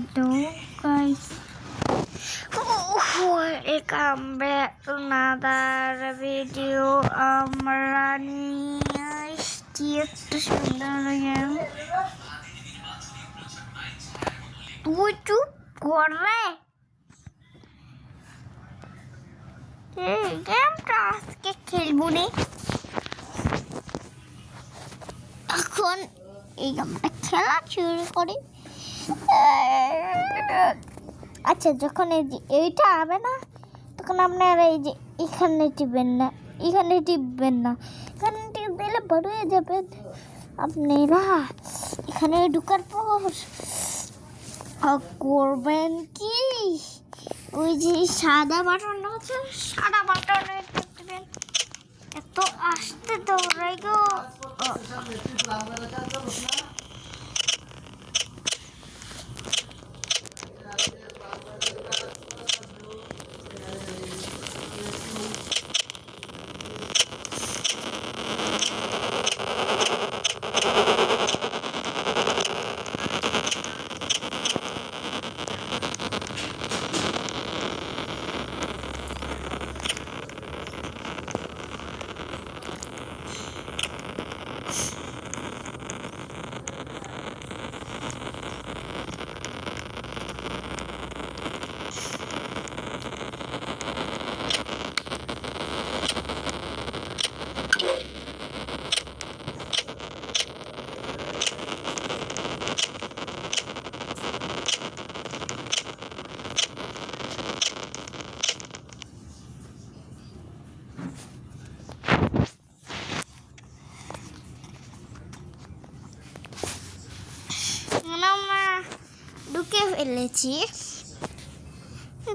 Hello guys, welcome back to another video. আমরা নিয়ে এসেছি একটা সুন্দর গেম। তুই চুপ করে, এই গেমটা আজকে খেলবো রে। এখন এই গেমটা খেলা শুরু করি। আচ্ছা, যখন এইটা হবে না তখন আপনারা এই যে এখানে টিপবেন না, এখানে টিপবেন না, এখানে টিপ দিলে বড় হয়ে যাবেন আপনারা। এখানে ঢুকার পর করবেন কি, ওই যে সাদা বাটন আছে, সাদা বাটনে টিপ দিবেন। এত আসতে দৌড়াই গো।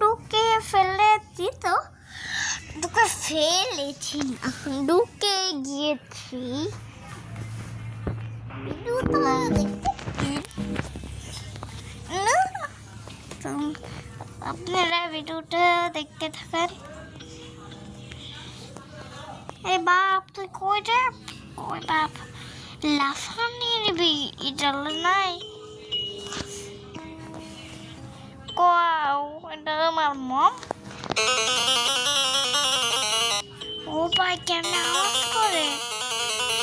ঢুকে ফেলেছি তো ঢুকে ফেলেছি না, ঢুকে গিয়েছি। আপনারা ভিডিওটা দেখতে থাকেন। এই বাপ, তুই কই রে? ওই বাপ, লাফানি নিবি, এটা নাই। এটা আমার মম। ও ভাই, কেমন আওয়াজ করে?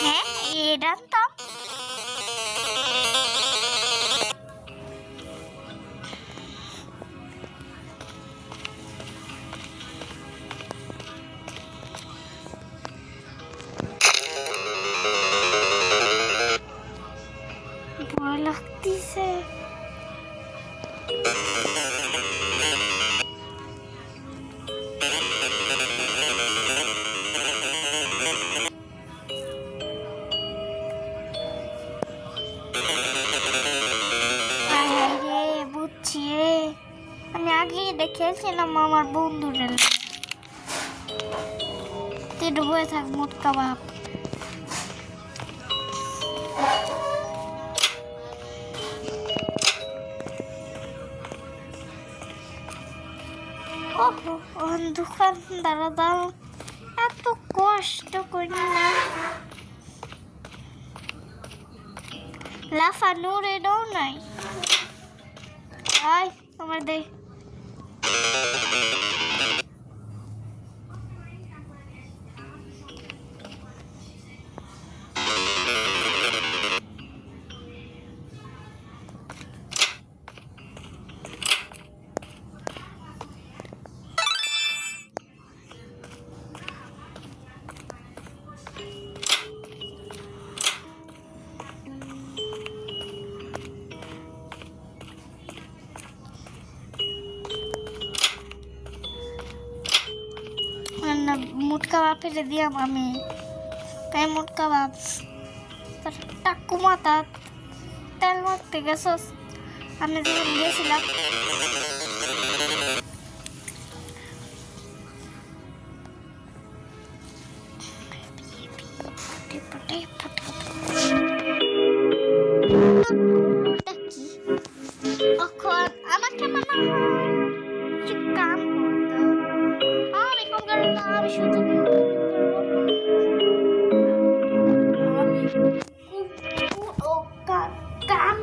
হ্যাঁ, এটা তো ভয় লাগতেছে। বুঝছি রে, আমি আগে দেখেছিলাম আমার বন্ধুরা। তুই ডুবে থাক, মোটকা বাপ। অন্ধকার দাঁড়া, এত কষ্ট করি না। লাফানোর এটাও নাই। আয় আমার দে। মুটকা বাপের দিয়াম আমি, তাই মুটকা বাপ টাকু মাথা তেল মারতে গেছস। আমি যখন গেছিলাম এখন আমাকে মনে হয় কিছু কাম করতে হবে। আমি কাম করি না, আমি শুধু কাম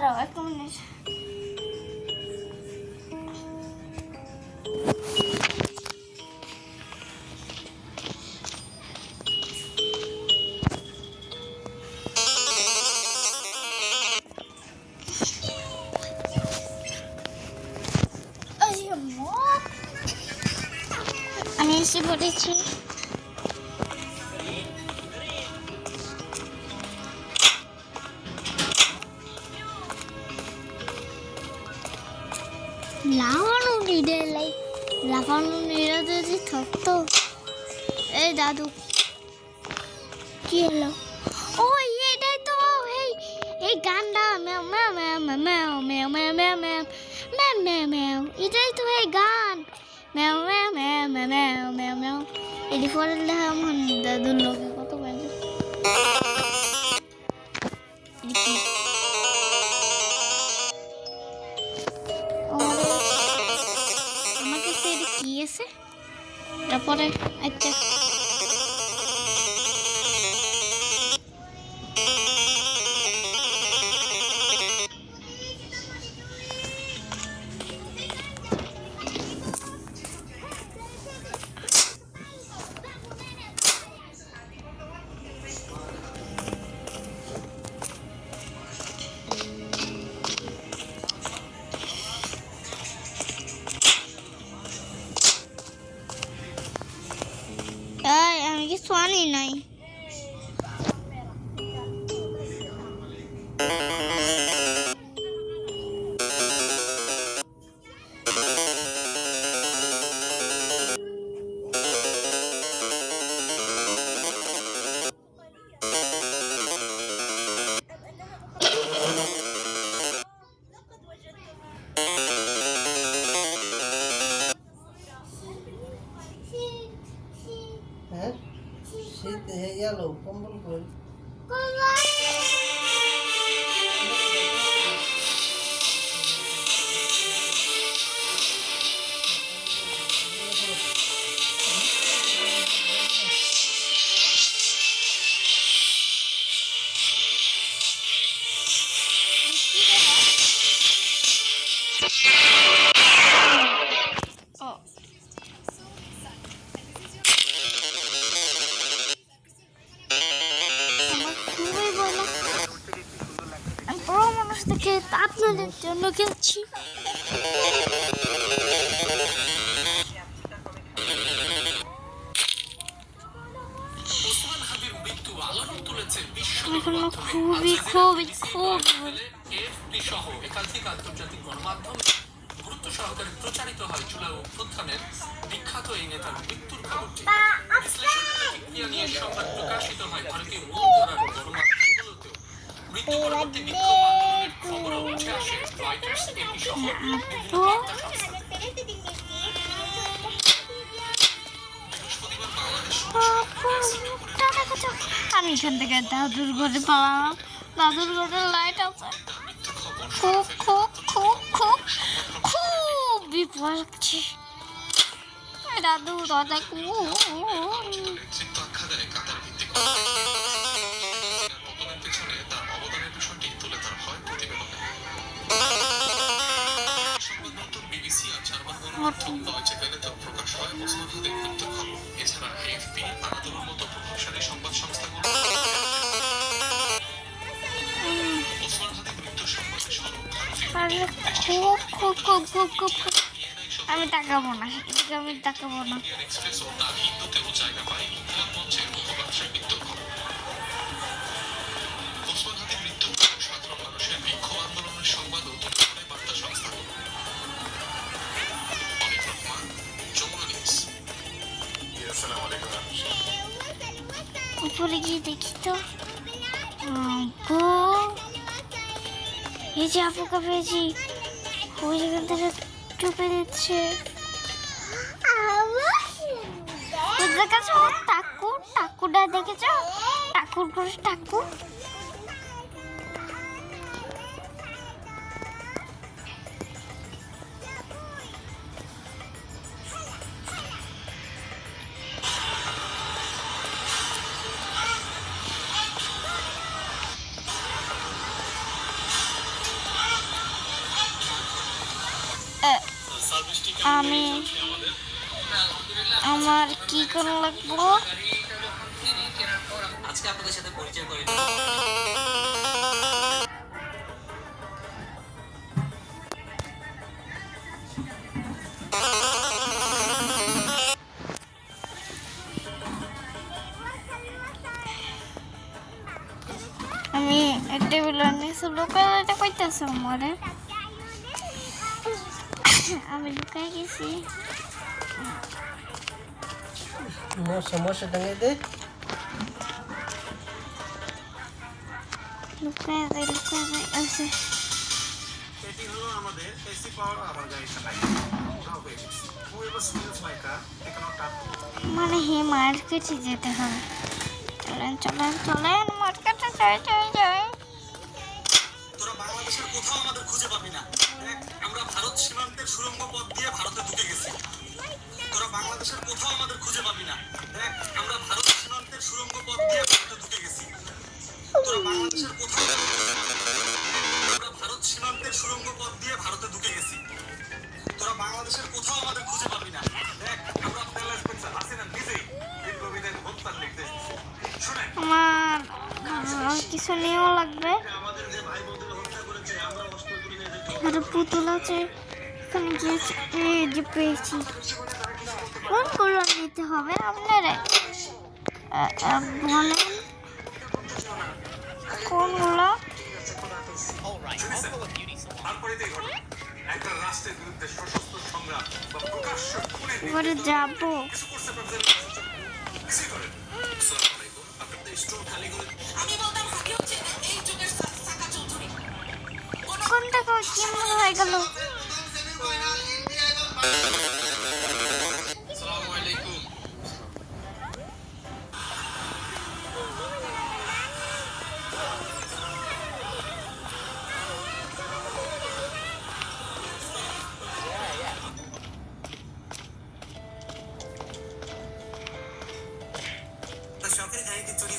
দাঁড়াও 1 মিনিট। আমি এসে পড়েছি। লাফানো নিডে লাফানো নিডে যদি থাকতো। এই দাদু কি হলো? ও এটাই তো এই গানটা ম্যাও ম্যাও ম্যাও ম্যাও ম্যাও ম্যাও ম্যাও ম্যাও ম্যাও ম্যাও ম্যাও এটাই তো এই গান ম্যাও ম্যাও ম্যাও ম্যাও ম্যাও ম্যাও। এটি পরে আমার দাদুর লোকে কত বাজে। আমার কাছে এটা কি আছে তারপরে আচ্ছা আমি কিছু আনি নাই। শীত হয়ে গেল কম্বল কই থেকে আপনাদের জন্য খেলছি। খুবই খুবই খুব একাধিক আন্তর্জাতিক গণমাধ্যমে গুরুত্ব সহকারে প্রচারিত হয় জুলাই অভ্যুত্থানের বিখ্যাত এই নেতার মৃত্যুর খবরটি। বিশ্লেষণ প্রতিক্রিয়া নিয়ে সংবাদ প্রকাশিত হয় ভারতীয় মূলধারার গণমাধ্যমগুলোতেও। মৃত্যু পরবর্তী বিক্ষোভ আন্দোলনের খবরও উঠে আসে রয়টার্স, এপি সহ বিভিন্ন বার্তা সংস্থা থেকে। বৃহস্পতিবার বাংলাদেশ আমি এখান থেকে দাদুর ঘরে পালাম। দাদুর ঘরে লাইট আছে। খুব খুব খুব খুব খুব বিপদ লাগছে। দাদু দাদা প্রকাশ হয় ওসমান হাদির মৃত্যুর খবর। এছাড়া এএফপি, আনাদোলুর মতো প্রভাবশালী সংবাদ সংস্থাগুলো ওসমান হাদির মৃত্যুর সংবাদে সরব খুব খুব খুব খুব খুব আমি তাকাবো না, এদিকে আমি তাকাবো না। এক্সপ্রেস ও তার হিন্দুতেও জায়গা পায় উত্তর মঞ্চের উপভাষায় মৃত্যুর খবর। ওসমান হাদির মৃত্যুর খবর সাধারণ মানুষের বিক্ষোভ আন্দোলনের সংবাদও তুলে ধরে বার্তা সংস্থাগুলো। অনিক রহমান, যমুনা নিউজ। উপরে গিয়ে দেখি তো এই যে আপুকে পেয়েছি, ওই যেখান থেকে চুপে দিচ্ছে। দেখেছ ঠাকুর, ঠাকুরটা দেখেছ? ঠাকুর করে ঠাকুর আমি আমার কি করে লাগবো? আজকে আপনাদের সাথে পরিচয় করে আমি টেবিলের নিচে লুকাইতে কইতেছে আমারে। আমি লুকাই গেছি। মশা টাঙাই দে। লুকাই যাই আছে। এটি হলো আমাদের এসি পাওয়ার আবার গাড়ি চালাই মানে হে মার্কেটে যেতে হবে। চলেন চলেন চলেন মার্কেটে যাই। তোরা বাংলাদেশের কোথাও আমাদের খুঁজে পাবি না। দেখ, আমরা ভারত সীমান্তের সুড়ঙ্গ পথ দিয়ে ভারতে ঢুকে গেছি। তোরা বাংলাদেশের কোথাও আমাদের খুঁজে পাবি না। দেখ, আমরা ভারত সীমান্তের সুড়ঙ্গ পথ দিয়ে ভারতে ঢুকে গেছি। তোরা বাংলাদেশের কোথাও আমরা ভারত সীমান্তের সুড়ঙ্গ পথ দিয়ে ভারতে ঢুকে গেছি। তোরা বাংলাদেশের কোথাও আমাদের খুঁজে পাবি না। দেখ, আমরা ফেলা ইন্সপেক্টর হাসিনা নিজেই এই কবিতার হত্যা লিখতে এসেছি। শুনে আমার কিছু নিয়েও লাগবে। আমাদের যে ভাই বোনদের হত্যা করেছে আমরা অস্ত্র তুলে নিয়ে যেতে একটা পুতুল আছে এখানে যে পেয়েছি। কোনগুলো নিতে হবে আপনারা বলেন? কোনগুলো? তারপরেই ঘটনা একটা রাষ্ট্রের বিরুদ্ধে সশস্ত্র সংগ্রাম বা প্রকাশ্য খুনে এবারে যাবো। কিছু করছে কিছুই করেন। আসসালামু আলাইকুম। আপনাদের স্টোর খালি করে আমি বলতাম হাকি হচ্ছে এই যুগের সাকা চৌধুরী। কোনটা কি মনে হয়ে গেল? আসসালামু আলাইকুম। শখের গাড়িতে চুরি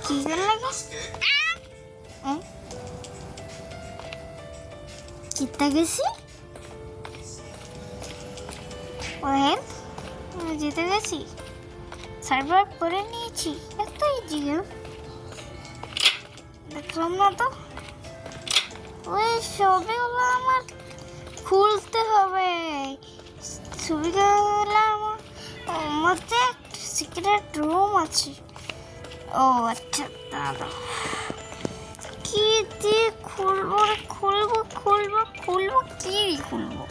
কি লাগে? কিতা গেছি? ওহেন যেতে গেছি, সার্ভার করে নিয়েছি। এত ইজি দেখলাম না তো। ওই ছবিগুলো আমার খুলতে হবে। ছবিগুলো আমার মধ্যে সিক্রেট রুম আছে। ও আচ্ছা দাদা, কি দিয়ে খুলবো কি খুলবো?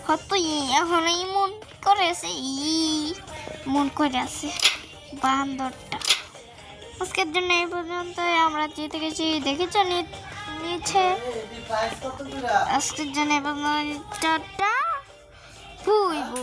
হয়তো এখন এই মন করেছে মন করে আছে বান্দরটা। আজকের জন্য এই পর্যন্ত আমরা যেতে গেছি দেখেছ নিচে। আজকের জন্য এই পর্যন্ত টাটা।